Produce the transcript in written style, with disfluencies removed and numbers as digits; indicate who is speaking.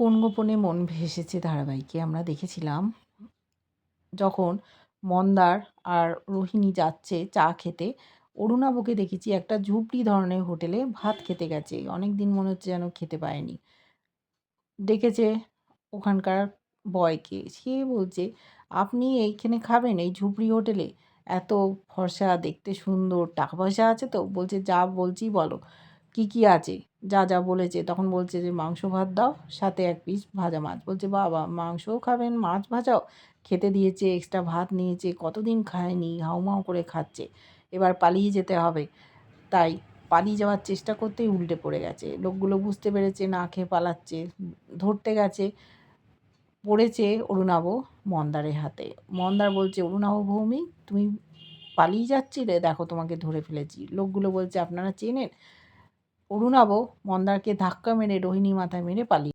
Speaker 1: কোন গোপনে মন ভেসেছে ধারাবাহিকে আমরা দেখেছিলাম যখন মন্দার আর রোহিণী যাচ্ছে চা খেতে। অরুণাবকে দেখেছি একটা ঝুপড়ি ধরনের হোটেলে ভাত খেতে গেছে, অনেক দিন মনে হচ্ছে যেন খেতে পায়নি। ডেকেছে ওখানকার বয়কে, সে বলছে আপনি এইখানে খাবেন এই ঝুপড়ি হোটেলে? এত ফর্সা, দেখতে সুন্দর, টাকা পয়সা আছে তো? বলছে যা বলছি বলো, কি কি আছে? যা যা বলেছে তখন বলছে যে মাংস ভাত দাও, সাথে এক পিস ভাজা মাছ। বলছে বাবা, মাংসও খাবেন মাছ ভাজাও? খেতে দিয়েছে, এক্সট্রা ভাত নিয়েছে, কতদিন খায়নি, হাউমাউ করে খাচ্ছে। এবার পালিয়ে যেতে হবে। তাই পালিয়ে যাওয়ার চেষ্টা করতেই উল্টে পড়ে গেছে। লোকগুলো বুঝতে পেরেছে না খেয়ে পালাচ্ছে, ধরতে গেছে, পড়েছে অরুণাভ মন্দারের হাতে। মন্দার বলছে অরুণাভ ভৌমিক, তুমি পালিয়ে যাচ্ছিলে, দেখো তোমাকে ধরে ফেলেছি। লোকগুলো বলছে আপনারা চেনেন? অরুণাভ মন্দারকে ধাক্কা মেরে রোহিণী মাথায় মেরে পালিয়ে